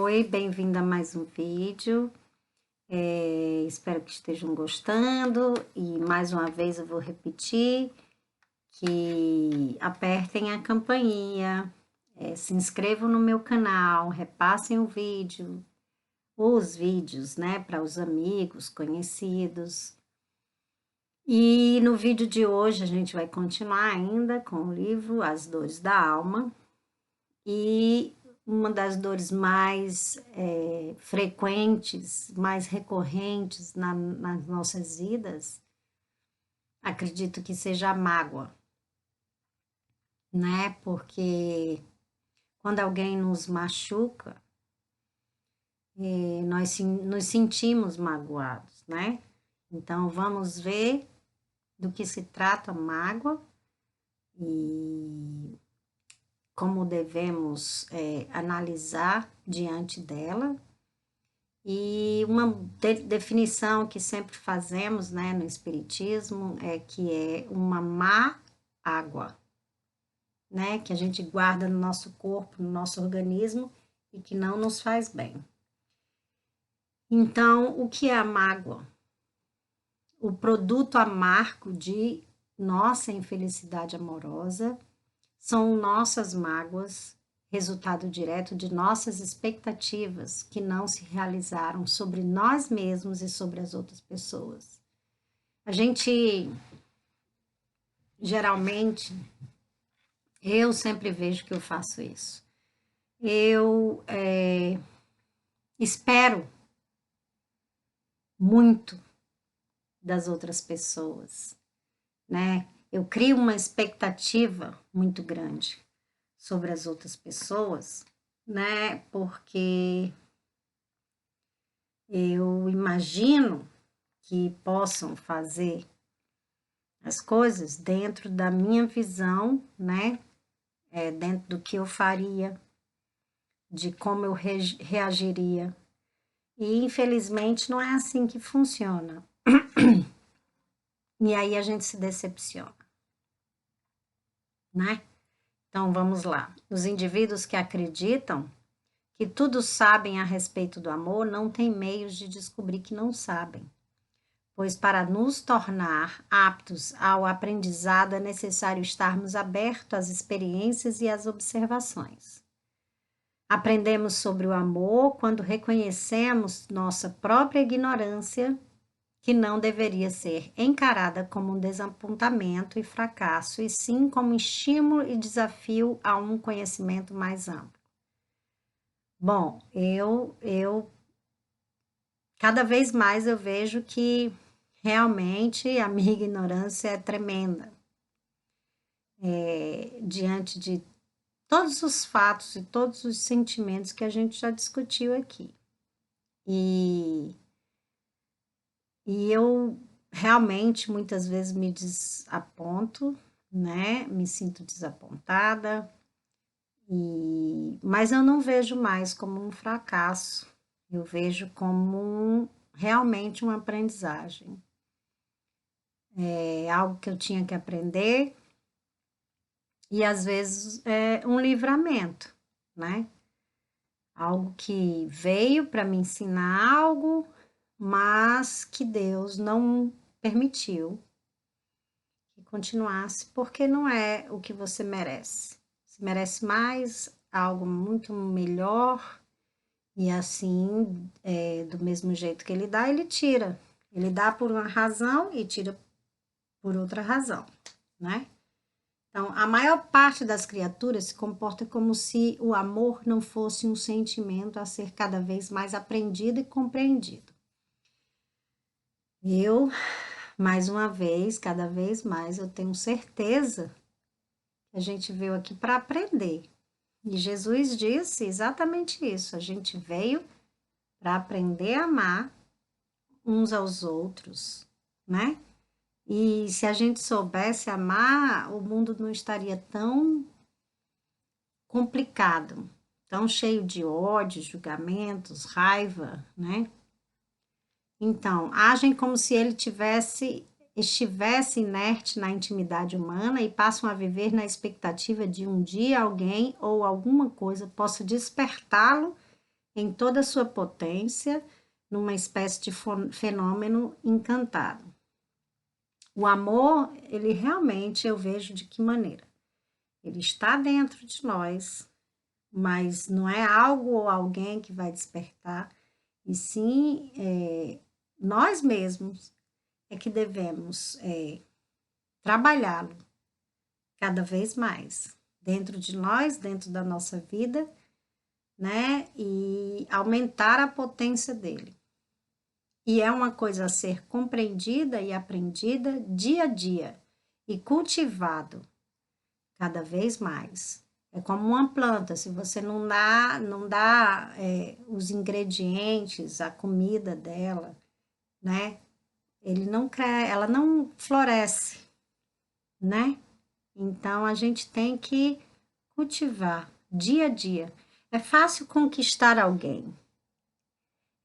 Oi, bem-vinda a mais um vídeo. Espero que estejam gostando e mais uma vez eu vou repetir que apertem a campainha, se inscrevam no meu canal, repassem o vídeo, os vídeos, né, para os amigos, conhecidos. E no vídeo de hoje a gente vai continuar ainda com o livro As Dores da Alma. E uma das dores mais frequentes, mais recorrentes nas nossas vidas, acredito que seja a mágoa, né? Porque quando alguém nos machuca, nós nos sentimos magoados, né? Então vamos ver do que se trata a mágoa e como devemos analisar diante dela. E uma definição que sempre fazemos, né, no Espiritismo é que é uma má água, né, que a gente guarda no nosso corpo, no nosso organismo e que não nos faz bem. Então, o que é a mágoa? O produto amargo de nossa infelicidade amorosa são nossas mágoas, resultado direto de nossas expectativas que não se realizaram sobre nós mesmos e sobre as outras pessoas. A gente, geralmente, eu sempre vejo que eu faço isso. Eu espero muito das outras pessoas, né? Eu crio uma expectativa muito grande sobre as outras pessoas, né? Porque eu imagino que possam fazer as coisas dentro da minha visão, né? Dentro do que eu faria, de como eu reagiria. E infelizmente não é assim que funciona. E aí a gente se decepciona, né? Então vamos lá. Os indivíduos que acreditam que tudo sabem a respeito do amor não têm meios de descobrir que não sabem. Pois para nos tornar aptos ao aprendizado é necessário estarmos abertos às experiências e às observações. Aprendemos sobre o amor quando reconhecemos nossa própria ignorância, que não deveria ser encarada como um desapontamento e fracasso, e sim como estímulo e desafio a um conhecimento mais amplo. Bom, eu cada vez mais eu vejo que realmente a minha ignorância é tremenda. Diante de todos os fatos e todos os sentimentos que a gente já discutiu aqui. E eu realmente muitas vezes me desaponto, né? Me sinto desapontada, mas eu não vejo mais como um fracasso, eu vejo como realmente uma aprendizagem. É algo que eu tinha que aprender e às vezes é um livramento, né? Algo que veio para me ensinar algo, mas que Deus não permitiu que continuasse, porque não é o que você merece. Você merece mais, algo muito melhor, e assim, do mesmo jeito que ele dá, ele tira. Ele dá por uma razão e tira por outra razão, né? Então, a maior parte das criaturas se comporta como se o amor não fosse um sentimento a ser cada vez mais aprendido e compreendido. Eu, mais uma vez, cada vez mais, eu tenho certeza que a gente veio aqui para aprender. E Jesus disse exatamente isso, a gente veio para aprender a amar uns aos outros, né? E se a gente soubesse amar, o mundo não estaria tão complicado, tão cheio de ódio, julgamentos, raiva, né? Então, agem como se ele estivesse inerte na intimidade humana e passam a viver na expectativa de um dia alguém ou alguma coisa possa despertá-lo em toda a sua potência, numa espécie de fenômeno encantado. O amor, ele realmente, eu vejo de que maneira? Ele está dentro de nós, mas não é algo ou alguém que vai despertar, e sim nós mesmos é que devemos trabalhá-lo cada vez mais dentro de nós, dentro da nossa vida, né? E aumentar a potência dele. E é uma coisa a ser compreendida e aprendida dia a dia e cultivado cada vez mais. É como uma planta, se você não dá os ingredientes, a comida dela, né? Ele não ela não floresce, né? Então a gente tem que cultivar dia a dia. É fácil conquistar alguém,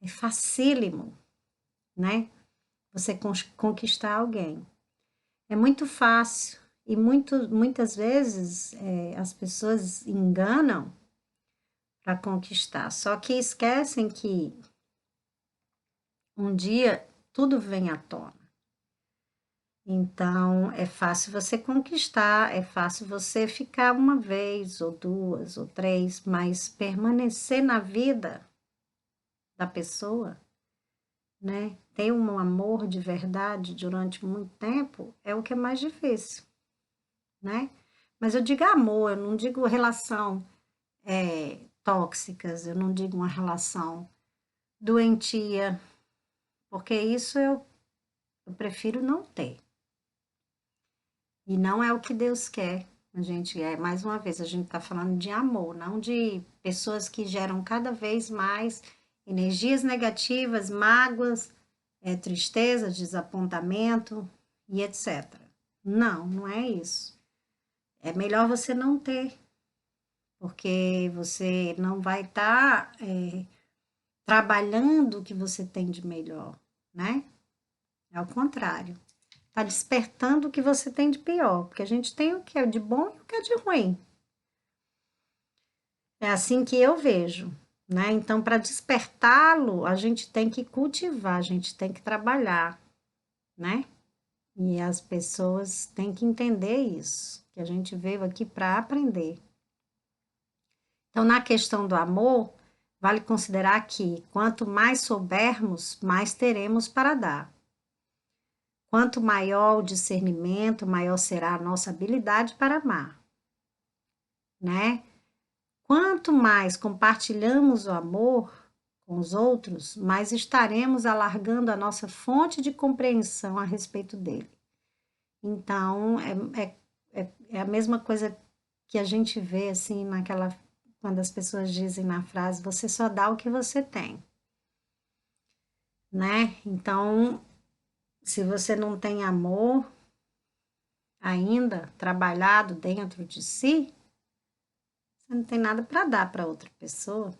é facílimo, né? Você conquistar alguém. É muito fácil e muitas vezes as pessoas enganam para conquistar, só que esquecem que um dia tudo vem à tona. Então, é fácil você conquistar, é fácil você ficar uma vez, ou duas, ou três, mas permanecer na vida da pessoa, né? Ter um amor de verdade durante muito tempo é o que é mais difícil, né? Mas eu digo amor, eu não digo relação tóxicas, eu não digo uma relação doentia, porque isso eu prefiro não ter. E não é o que Deus quer. A gente mais uma vez, a gente está falando de amor, não de pessoas que geram cada vez mais energias negativas, mágoas, tristeza, desapontamento e etc. Não, não é isso. É melhor você não ter, porque você não vai estar trabalhando o que você tem de melhor, né? É o contrário. Está despertando o que você tem de pior, porque a gente tem o que é de bom e o que é de ruim. É assim que eu vejo, né? Então, para despertá-lo, a gente tem que cultivar, a gente tem que trabalhar, né? E as pessoas têm que entender isso, que a gente veio aqui para aprender. Então, na questão do amor, vale considerar que quanto mais soubermos, mais teremos para dar. Quanto maior o discernimento, maior será a nossa habilidade para amar, né? Quanto mais compartilhamos o amor com os outros, mais estaremos alargando a nossa fonte de compreensão a respeito dele. Então, é a mesma coisa que a gente vê assim quando as pessoas dizem na frase, você só dá o que você tem, né? Então, se você não tem amor ainda trabalhado dentro de si, você não tem nada para dar para outra pessoa.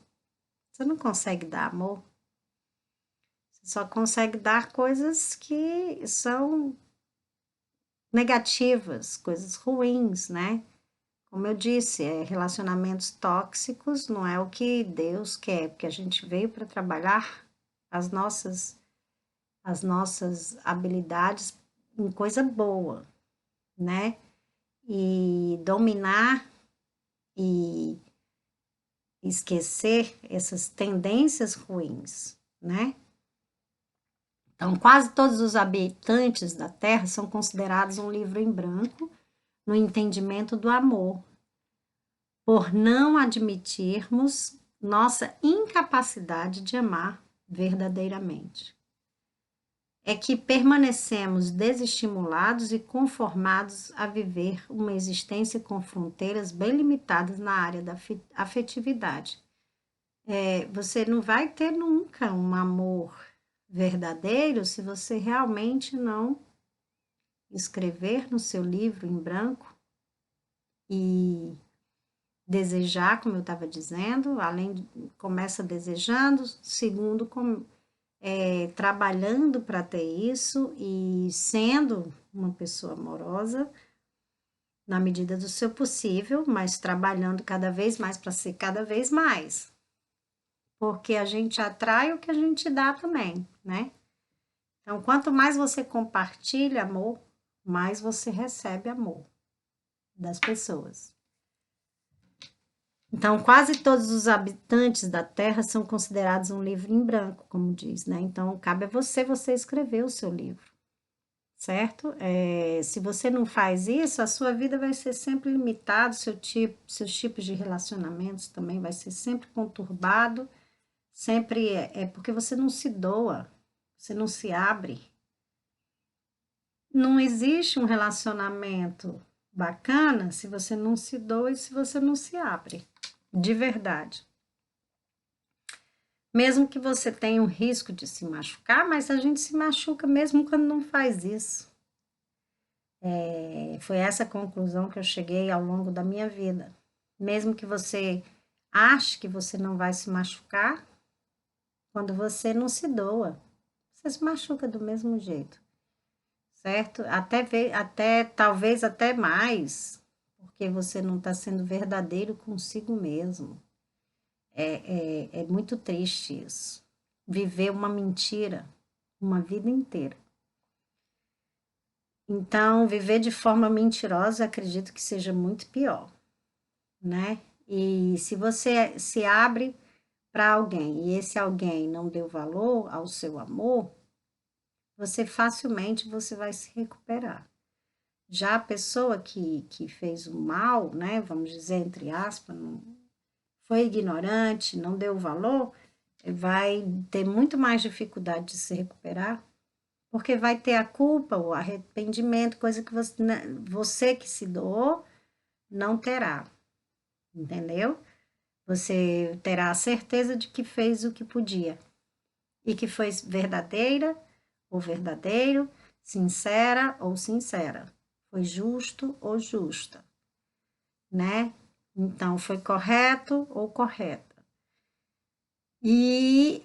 Você não consegue dar amor. Você só consegue dar coisas que são negativas, coisas ruins, né? Como eu disse, relacionamentos tóxicos não é o que Deus quer, porque a gente veio para trabalhar as nossas habilidades em coisa boa, né? E dominar e esquecer essas tendências ruins, né? Então, quase todos os habitantes da Terra são considerados um livro em branco no entendimento do amor, por não admitirmos nossa incapacidade de amar verdadeiramente. É que permanecemos desestimulados e conformados a viver uma existência com fronteiras bem limitadas na área da afetividade. Você não vai ter nunca um amor verdadeiro se você realmente não escrever no seu livro em branco e desejar, como eu estava dizendo, começa desejando, segundo, trabalhando para ter isso e sendo uma pessoa amorosa na medida do seu possível, mas trabalhando cada vez mais para ser cada vez mais. porque a gente atrai o que a gente dá também, né? Então, quanto mais você compartilha amor, mais você recebe amor das pessoas. Então, quase todos os habitantes da Terra são considerados um livro em branco, como diz, né? Então, cabe a você escrever o seu livro, certo? Se você não faz isso, a sua vida vai ser sempre limitada, seus tipos de relacionamentos também vai ser sempre conturbado, sempre é porque você não se doa, você não se abre. Não existe um relacionamento bacana se você não se doa e se você não se abre, de verdade. Mesmo que você tenha um risco de se machucar, mas a gente se machuca mesmo quando não faz isso. Foi essa conclusão que eu cheguei ao longo da minha vida. Mesmo que você ache que você não vai se machucar, quando você não se doa, você se machuca do mesmo jeito, certo? Até talvez até mais, porque você não está sendo verdadeiro consigo mesmo. É muito triste isso. Viver uma mentira uma vida inteira. Então, viver de forma mentirosa, acredito que seja muito pior, né? E se você se abre para alguém e esse alguém não deu valor ao seu amor, você facilmente você vai se recuperar. Já a pessoa que fez o mal, né, vamos dizer, entre aspas, não, foi ignorante, não deu valor, vai ter muito mais dificuldade de se recuperar, porque vai ter a culpa, o arrependimento, coisa que você, né, você que se doou não terá, entendeu? Você terá a certeza de que fez o que podia e que foi verdadeira ou verdadeiro, sincera ou sincera, foi justo ou justa, né? Então, foi correto ou correta. E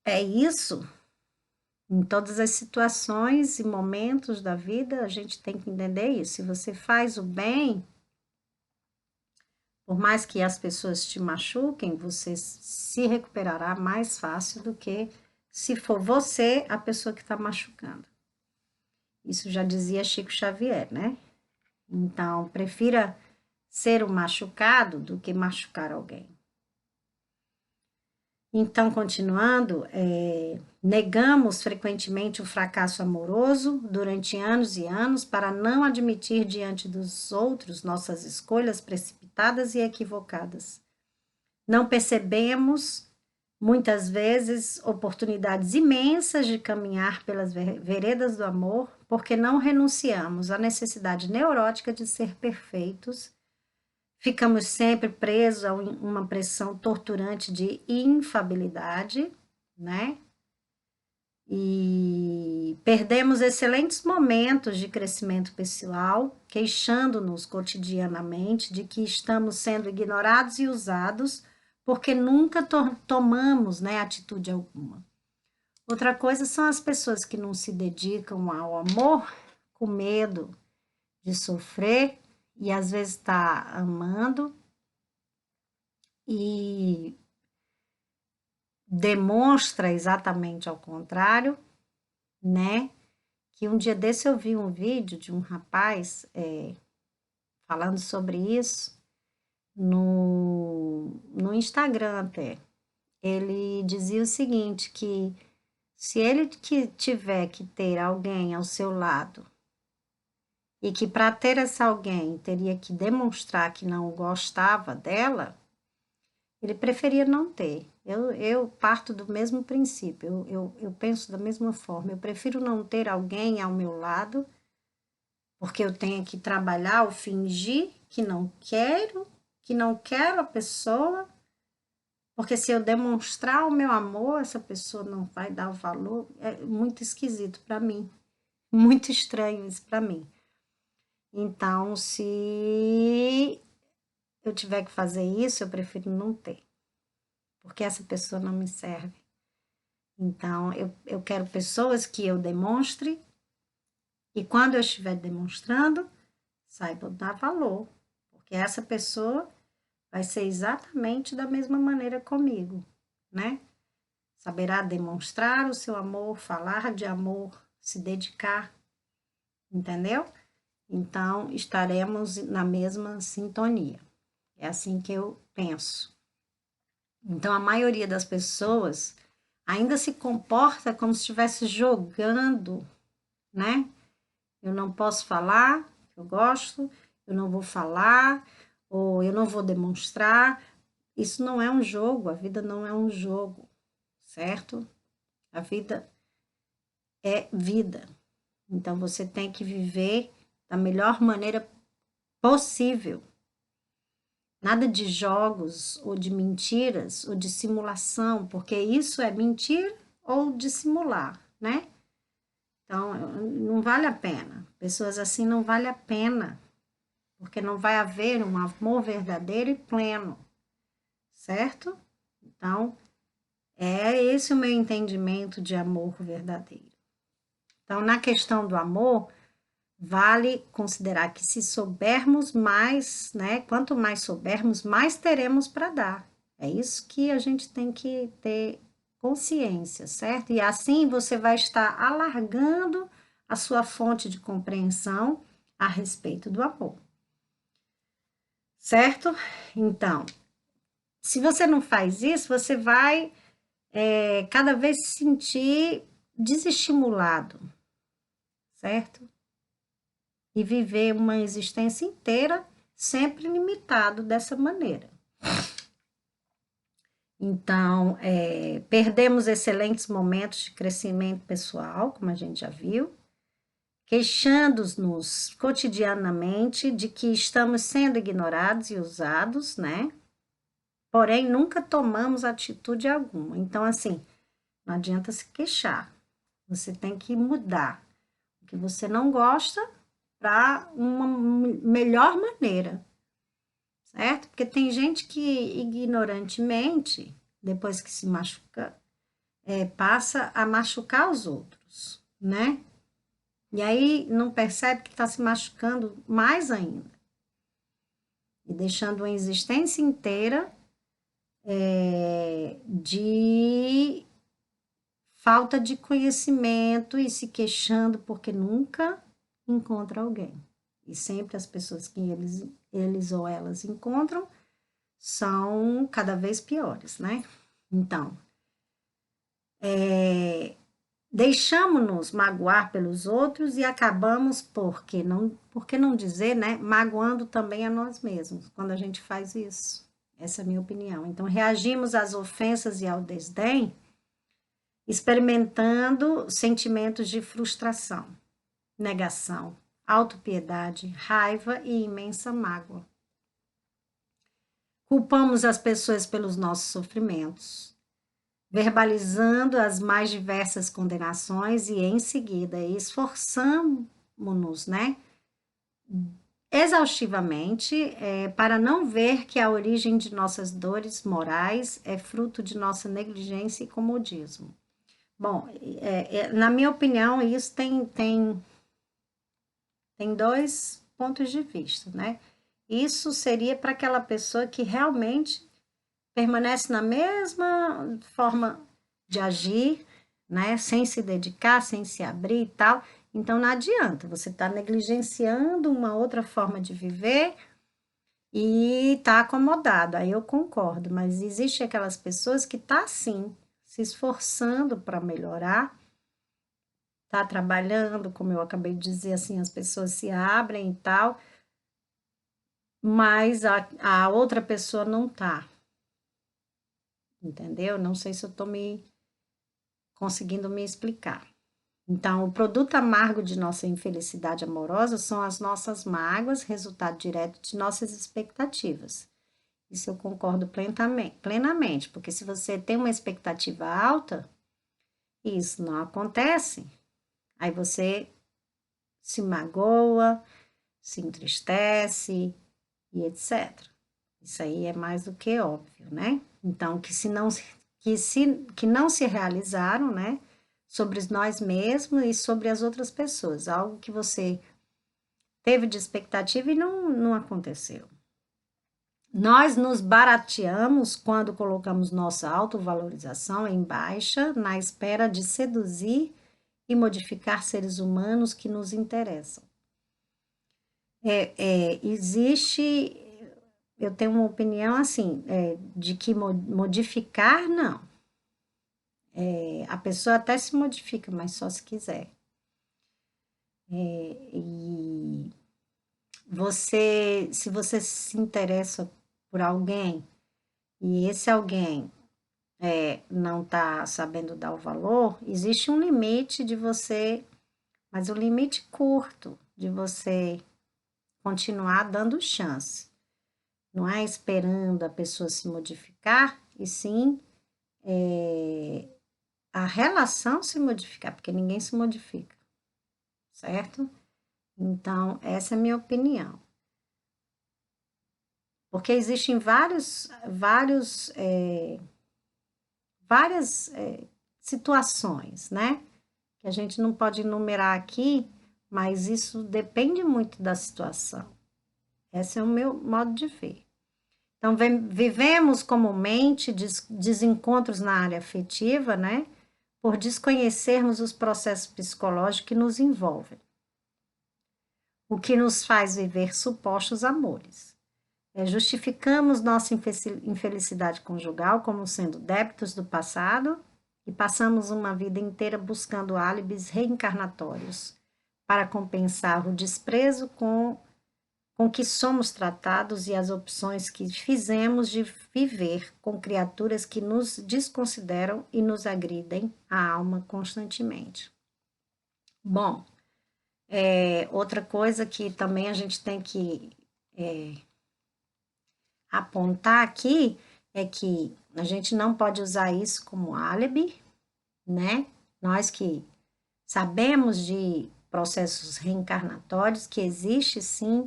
é isso. Em todas as situações e momentos da vida, a gente tem que entender isso. Se você faz o bem, por mais que as pessoas te machuquem, você se recuperará mais fácil do que se for você a pessoa que está machucando. Isso já dizia Chico Xavier, né? Então, prefira ser o machucado do que machucar alguém. Então, continuando, negamos frequentemente o fracasso amoroso durante anos e anos para não admitir diante dos outros nossas escolhas precipitadas e equivocadas. Não percebemos, muitas vezes, oportunidades imensas de caminhar pelas veredas do amor, porque não renunciamos à necessidade neurótica de ser perfeitos. Ficamos sempre presos a uma pressão torturante de infabilidade, né? E perdemos excelentes momentos de crescimento pessoal, queixando-nos cotidianamente de que estamos sendo ignorados e usados porque nunca tomamos, né, atitude alguma. Outra coisa são as pessoas que não se dedicam ao amor com medo de sofrer e às vezes está amando e demonstra exatamente ao contrário, né? Que um dia desse eu vi um vídeo de um rapaz falando sobre isso no Instagram até. Ele dizia o seguinte, que se ele que tiver que ter alguém ao seu lado e que para ter essa alguém teria que demonstrar que não gostava dela, ele preferia não ter. Eu parto do mesmo princípio, eu penso da mesma forma. Eu prefiro não ter alguém ao meu lado, porque eu tenho que trabalhar ou fingir que não quero a pessoa, porque se eu demonstrar o meu amor, essa pessoa não vai dar o valor. É muito esquisito para mim, muito estranho isso para mim. Então, se eu tiver que fazer isso, eu prefiro não ter, porque essa pessoa não me serve. Então, eu quero pessoas que eu demonstre, e quando eu estiver demonstrando, saiba dar valor, porque essa pessoa vai ser exatamente da mesma maneira comigo. né? Saberá demonstrar o seu amor, falar de amor, se dedicar, entendeu? Então, estaremos na mesma sintonia. É assim que eu penso. Então, a maioria das pessoas ainda se comporta como se estivesse jogando, né? Eu não posso falar, eu gosto, eu não vou falar, ou eu não vou demonstrar. Isso não é um jogo, a vida não é um jogo, certo? A vida é vida. Então, você tem que viver da melhor maneira possível. Nada de jogos, ou de mentiras, ou de simulação, porque isso é mentir ou dissimular, né? Então, não vale a pena. Pessoas assim não vale a pena, porque não vai haver um amor verdadeiro e pleno, certo? Então, é esse o meu entendimento de amor verdadeiro. Então, na questão do amor, vale considerar que se soubermos mais, né? Quanto mais soubermos, mais teremos para dar. É isso que a gente tem que ter consciência, certo? E assim você vai estar alargando a sua fonte de compreensão a respeito do amor. Certo? Então, se você não faz isso, você vai cada vez se sentir desestimulado, certo? E viver uma existência inteira sempre limitado dessa maneira. Então, perdemos excelentes momentos de crescimento pessoal, como a gente já viu, queixando-nos cotidianamente de que estamos sendo ignorados e usados, né? Porém, nunca tomamos atitude alguma. Então, assim, não adianta se queixar. Você tem que mudar o que você não gosta para uma melhor maneira, certo? Porque tem gente que ignorantemente, depois que se machuca, passa a machucar os outros, né? E aí não percebe que está se machucando mais ainda. E deixando uma existência inteira de falta de conhecimento e se queixando porque nunca encontra alguém. E sempre as pessoas que eles ou elas encontram são cada vez piores, né? Então, deixamos-nos magoar pelos outros e acabamos, por que não dizer, né? Magoando também a nós mesmos, quando a gente faz isso. Essa é a minha opinião. Então, reagimos às ofensas e ao desdém, experimentando sentimentos de frustração, negação, autopiedade, raiva e imensa mágoa. Culpamos as pessoas pelos nossos sofrimentos, verbalizando as mais diversas condenações e, em seguida, esforçamos-nos, né, exaustivamente, para não ver que a origem de nossas dores morais é fruto de nossa negligência e comodismo. Bom, na minha opinião, isso tem dois pontos de vista, né? Isso seria para aquela pessoa que realmente permanece na mesma forma de agir, né? Sem se dedicar, sem se abrir e tal. Então, não adianta, você está negligenciando uma outra forma de viver e está acomodado. Aí eu concordo, mas existe aquelas pessoas que tá assim, se esforçando para melhorar, tá trabalhando, como eu acabei de dizer, assim, as pessoas se abrem e tal, mas a outra pessoa não tá, entendeu? Não sei se eu tô conseguindo me explicar. Então, o produto amargo de nossa infelicidade amorosa são as nossas mágoas, resultado direto de nossas expectativas. Isso eu concordo plenamente, porque se você tem uma expectativa alta, isso não acontece, aí você se magoa, se entristece e etc. Isso aí é mais do que óbvio, né? Então, que não se realizaram, né? Sobre nós mesmos e sobre as outras pessoas. Algo que você teve de expectativa e não aconteceu. Nós nos barateamos quando colocamos nossa autovalorização em baixa, na espera de seduzir e modificar seres humanos que nos interessam. Existe, eu tenho uma opinião assim, de que modificar, não. A pessoa até se modifica, mas só se quiser. E se você se interessa por alguém e esse alguém não está sabendo dar o valor, existe um limite de você, mas um limite curto de você continuar dando chance. Não é esperando a pessoa se modificar, e sim a relação se modificar, porque ninguém se modifica, certo? Então, essa é a minha opinião. Porque existem várias situações, né? Que a gente não pode enumerar aqui, mas isso depende muito da situação. Esse é o meu modo de ver. Então, vivemos comumente desencontros na área afetiva, né? Por desconhecermos os processos psicológicos que nos envolvem, o que nos faz viver supostos amores. Justificamos nossa infelicidade conjugal como sendo débitos do passado e passamos uma vida inteira buscando álibis reencarnatórios para compensar o desprezo com que somos tratados e as opções que fizemos de viver com criaturas que nos desconsideram e nos agridem a alma constantemente. Bom, outra coisa que também a gente tem que apontar aqui é que a gente não pode usar isso como álibi, né? Nós que sabemos de processos reencarnatórios, que existe sim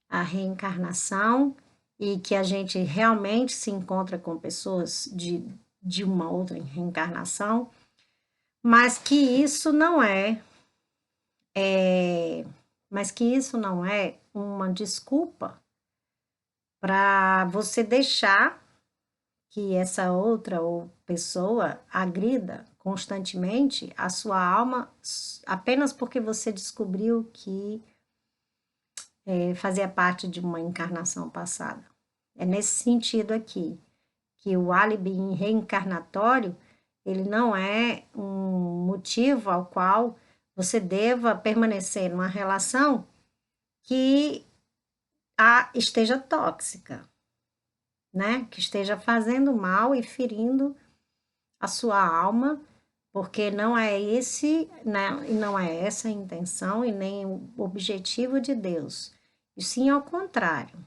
a reencarnação e que a gente realmente se encontra com pessoas de uma outra reencarnação, mas que isso não é uma desculpa para você deixar que essa outra ou pessoa agrida constantemente a sua alma apenas porque você descobriu que fazia parte de uma encarnação passada. É nesse sentido aqui, que o álibi reencarnatório, ele não é um motivo ao qual você deva permanecer numa relação que esteja tóxica, né? Que esteja fazendo mal e ferindo a sua alma, porque não é esse, né, e não é essa a intenção e nem o objetivo de Deus. E sim ao contrário,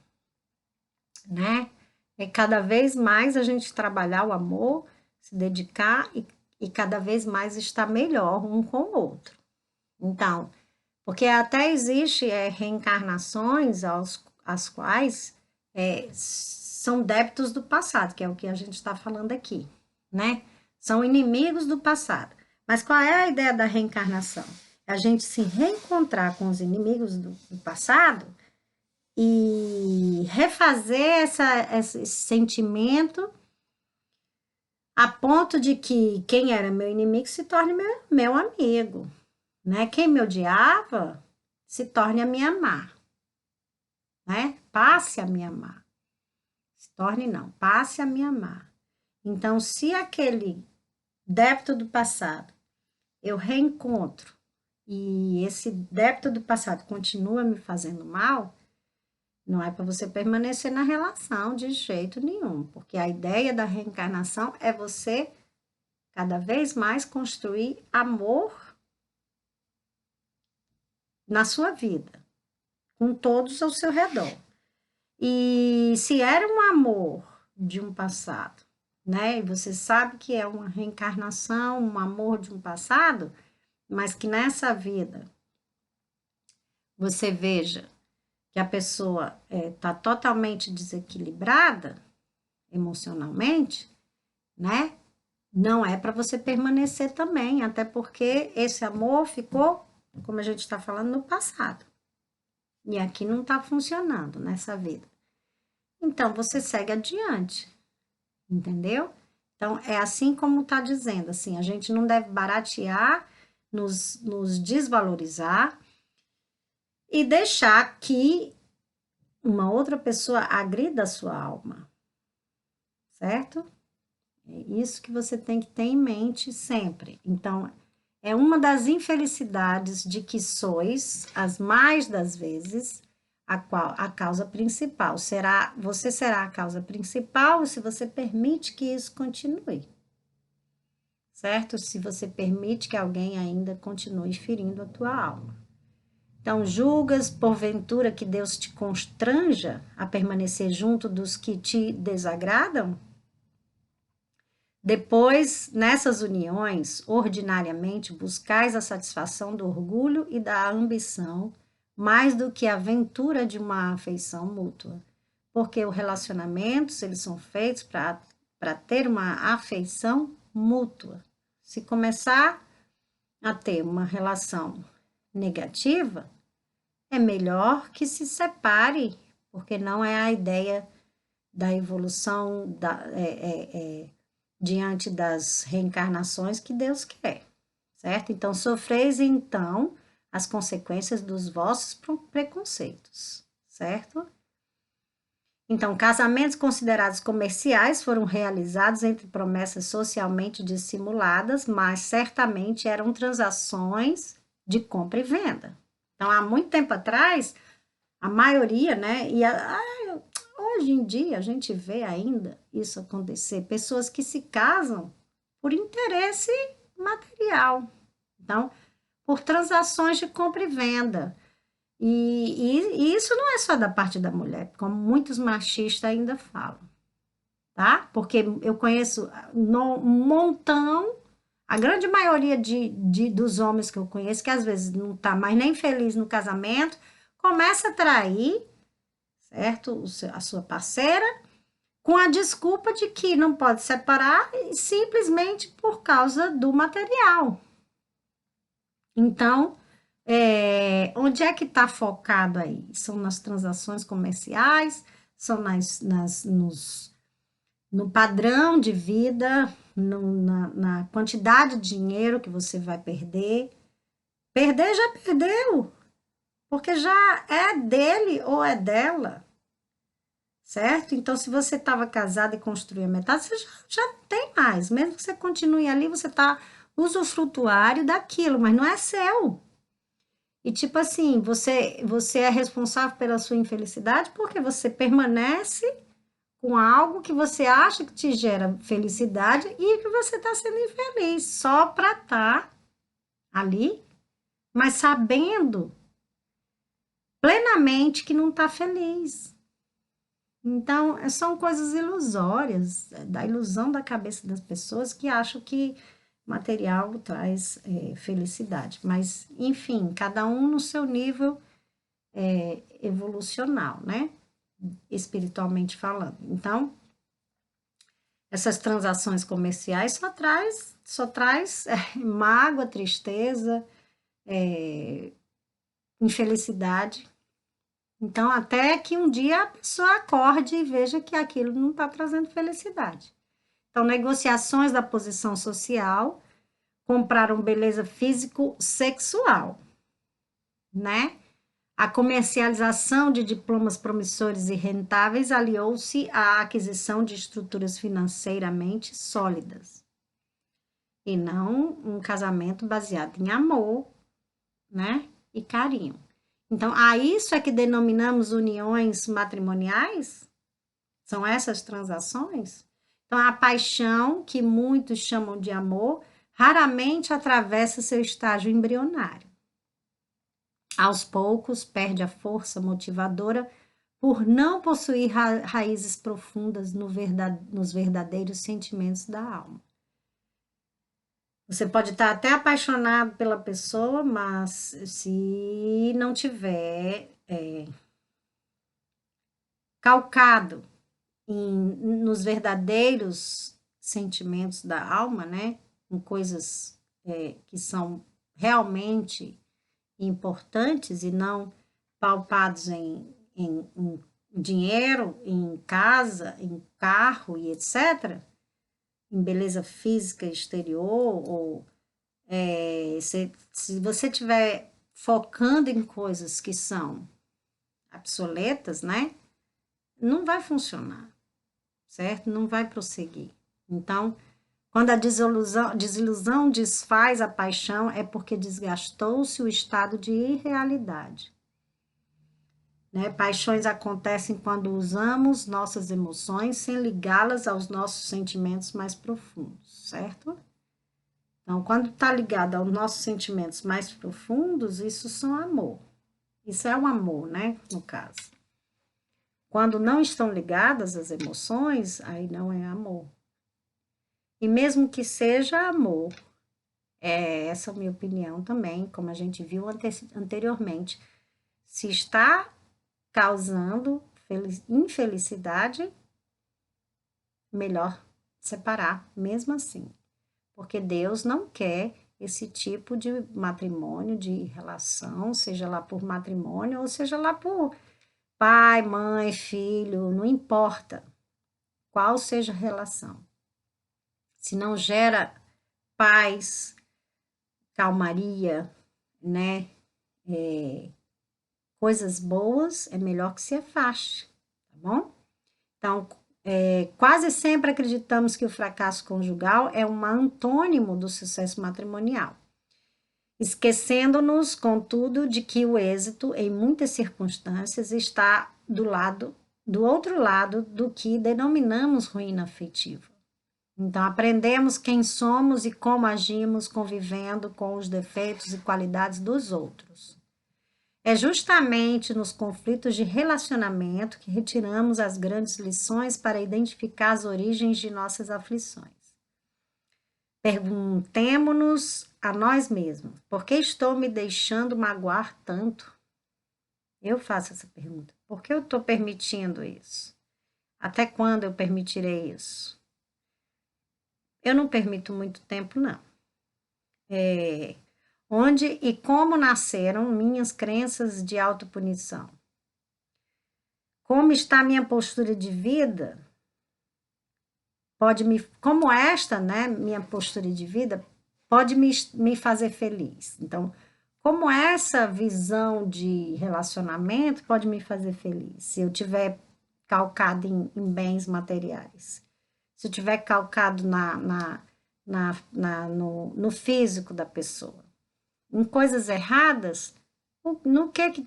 né? É cada vez mais a gente trabalhar o amor, se dedicar e cada vez mais estar melhor um com o outro. Então, porque até existe reencarnações às quais são débitos do passado, que é o que a gente está falando aqui, né? São inimigos do passado. Mas qual é a ideia da reencarnação? A gente se reencontrar com os inimigos do passado e refazer esse sentimento a ponto de que quem era meu inimigo se torne meu amigo, né? Quem me odiava se torne a me amar, né? Passe a me amar. Se torne não, passe a me amar. Então, se aquele débito do passado eu reencontro e esse débito do passado continua me fazendo mal, não é para você permanecer na relação de jeito nenhum, porque a ideia da reencarnação é você cada vez mais construir amor na sua vida, com todos ao seu redor. E se era um amor de um passado, né? E você sabe que é uma reencarnação, um amor de um passado, mas que nessa vida você veja que a pessoa está totalmente desequilibrada emocionalmente, né? Não é para você permanecer também, até porque esse amor ficou, como a gente está falando, no passado. E aqui não está funcionando nessa vida. então você segue adiante, entendeu? Então, é assim como está dizendo, assim, a gente não deve baratear, nos desvalorizar e deixar que uma outra pessoa agrida a sua alma, certo? É isso que você tem que ter em mente sempre. Então, é uma das infelicidades de que sois, as mais das vezes, a causa principal. Você será a causa principal se você permite que isso continue, certo? Se você permite que alguém ainda continue ferindo a tua alma. Então, julgas, porventura, que Deus te constranja a permanecer junto dos que te desagradam? Depois, nessas uniões, ordinariamente buscais a satisfação do orgulho e da ambição, mais do que a ventura de uma afeição mútua. Porque os relacionamentos, eles são feitos para ter uma afeição mútua. Se começar a ter uma relação negativa, é melhor que se separe, porque não é a ideia da evolução diante das reencarnações que Deus quer, certo? Então, sofreis então as consequências dos vossos preconceitos, certo? Então, casamentos considerados comerciais foram realizados entre promessas socialmente dissimuladas, mas certamente eram transações de compra e venda. Então, há muito tempo atrás, a maioria, né? Hoje em dia a gente vê ainda isso acontecer, pessoas que se casam por interesse material. Então, por transações de compra e venda. E isso não é só da parte da mulher, como muitos machistas ainda falam, tá? Porque eu conheço um montão, a grande maioria dos homens que eu conheço, que às vezes não tá mais nem feliz no casamento, começa a trair, certo? A sua parceira, com a desculpa de que não pode separar simplesmente por causa do material. Então, onde é que está focado aí? São nas transações comerciais, são no padrão de vida, na quantidade de dinheiro que você vai perder. Perder já perdeu, porque já é dele ou é dela, certo? Então, se você estava casado e construiu a metade, você já não tem mais. Mesmo que você continue ali, você está usufrutuário daquilo, mas não é seu. E tipo assim, você é responsável pela sua infelicidade porque você permanece com algo que você acha que te gera felicidade e que você está sendo infeliz só para estar ali, mas sabendo plenamente que não está feliz. Então, são coisas ilusórias, da ilusão da cabeça das pessoas que acham que material traz felicidade. Mas, enfim, cada um no seu nível evolucional, né? Espiritualmente falando. Então, essas transações comerciais só traz mágoa, tristeza, infelicidade. Então, até que um dia a pessoa acorde e veja que aquilo não está trazendo felicidade. Então, negociações da posição social, compraram beleza físico-sexual, né? A comercialização de diplomas promissores e rentáveis aliou-se à aquisição de estruturas financeiramente sólidas, e não um casamento baseado em amor, né? E carinho. Então, a isso é que denominamos uniões matrimoniais? São essas transações? Então, a paixão, que muitos chamam de amor, raramente atravessa seu estágio embrionário. Aos poucos, perde a força motivadora por não possuir raízes profundas nos verdadeiros sentimentos da alma. Você pode estar até apaixonado pela pessoa, mas se não tiver calcado nos verdadeiros sentimentos da alma, né? Em coisas que são realmente importantes e não palpados em dinheiro, em casa, em carro e etc., em beleza física exterior, ou se você estiver focando em coisas que são obsoletas, né? Não vai funcionar, certo? Não vai prosseguir. Então, quando a desilusão desfaz a paixão, é porque desgastou-se o estado de irrealidade. Né? Paixões acontecem quando usamos nossas emoções sem ligá-las aos nossos sentimentos mais profundos, certo? Então, quando está ligado aos nossos sentimentos mais profundos, isso são amor. Isso é um amor, né? No caso. Quando não estão ligadas às emoções, aí não é amor. E mesmo que seja amor, essa é a minha opinião também, como a gente viu anteriormente, se está causando infelicidade, melhor separar, mesmo assim. Porque Deus não quer esse tipo de matrimônio, de relação, seja lá por matrimônio ou seja lá por pai, mãe, filho, não importa qual seja a relação. Se não gera paz, calmaria, né? Coisas boas, é melhor que se afaste, tá bom? Então, quase sempre acreditamos que o fracasso conjugal é um antônimo do sucesso matrimonial, esquecendo-nos, contudo, de que o êxito, em muitas circunstâncias, está do outro lado do que denominamos ruína afetiva. Então, aprendemos quem somos e como agimos convivendo com os defeitos e qualidades dos outros. É justamente nos conflitos de relacionamento que retiramos as grandes lições para identificar as origens de nossas aflições. Perguntemo-nos a nós mesmos: por que estou me deixando magoar tanto? Eu faço essa pergunta. Por que eu estou permitindo isso? Até quando eu permitirei isso? Eu não permito muito tempo, não. Onde e como nasceram minhas crenças de autopunição? Como está a minha postura de vida? Como esta, né, minha postura de vida, pode me fazer feliz. Então, como essa visão de relacionamento pode me fazer feliz? Se eu tiver calcado em bens materiais, se eu tiver calcado no físico da pessoa, em coisas erradas, no que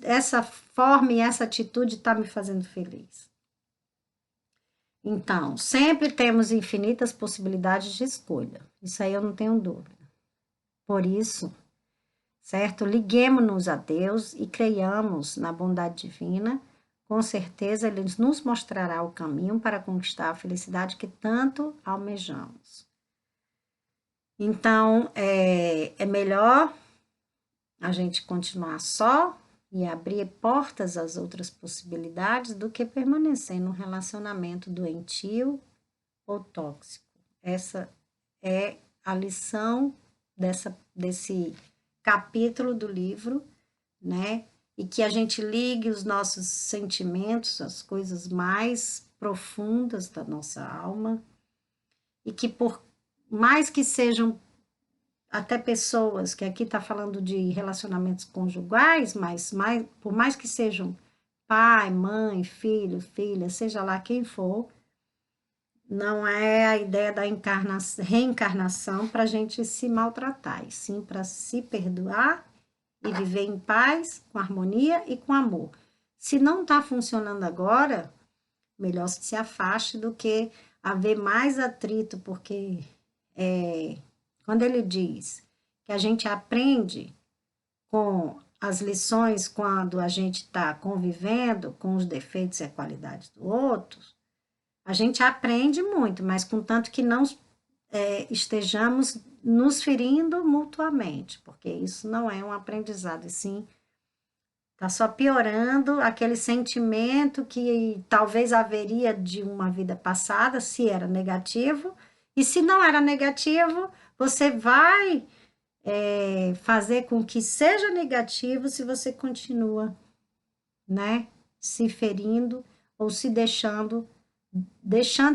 essa forma e essa atitude está me fazendo feliz? Então, sempre temos infinitas possibilidades de escolha. Isso aí eu não tenho dúvida. Por isso, certo? Liguemo-nos a Deus e creiamos na bondade divina. Com certeza, Ele nos mostrará o caminho para conquistar a felicidade que tanto almejamos. Então, é melhor a gente continuar só e abrir portas às outras possibilidades do que permanecer num relacionamento doentio ou tóxico. Essa é a lição desse capítulo do livro, né? E que a gente ligue os nossos sentimentos, as coisas mais profundas da nossa alma, e que por mais que sejam até pessoas, que aqui está falando de relacionamentos conjugais, mas por mais que sejam pai, mãe, filho, filha, seja lá quem for, não é a ideia da reencarnação para a gente se maltratar, e sim para se perdoar e viver em paz, com harmonia e com amor. Se não está funcionando agora, melhor se afaste do que haver mais atrito, porque quando ele diz que a gente aprende com as lições quando a gente está convivendo com os defeitos e a qualidade do outro, a gente aprende muito, mas contanto que não estejamos nos ferindo mutuamente, porque isso não é um aprendizado, e sim está só piorando aquele sentimento que talvez haveria de uma vida passada, se era negativo, e se não era negativo, você vai fazer com que seja negativo se você continua né? Se ferindo ou se deixando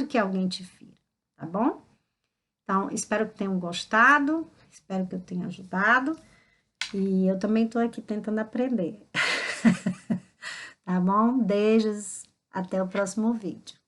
que alguém te fira, tá bom? Então, espero que tenham gostado, espero que eu tenha ajudado. E eu também tô aqui tentando aprender. Tá bom? Beijos, até o próximo vídeo.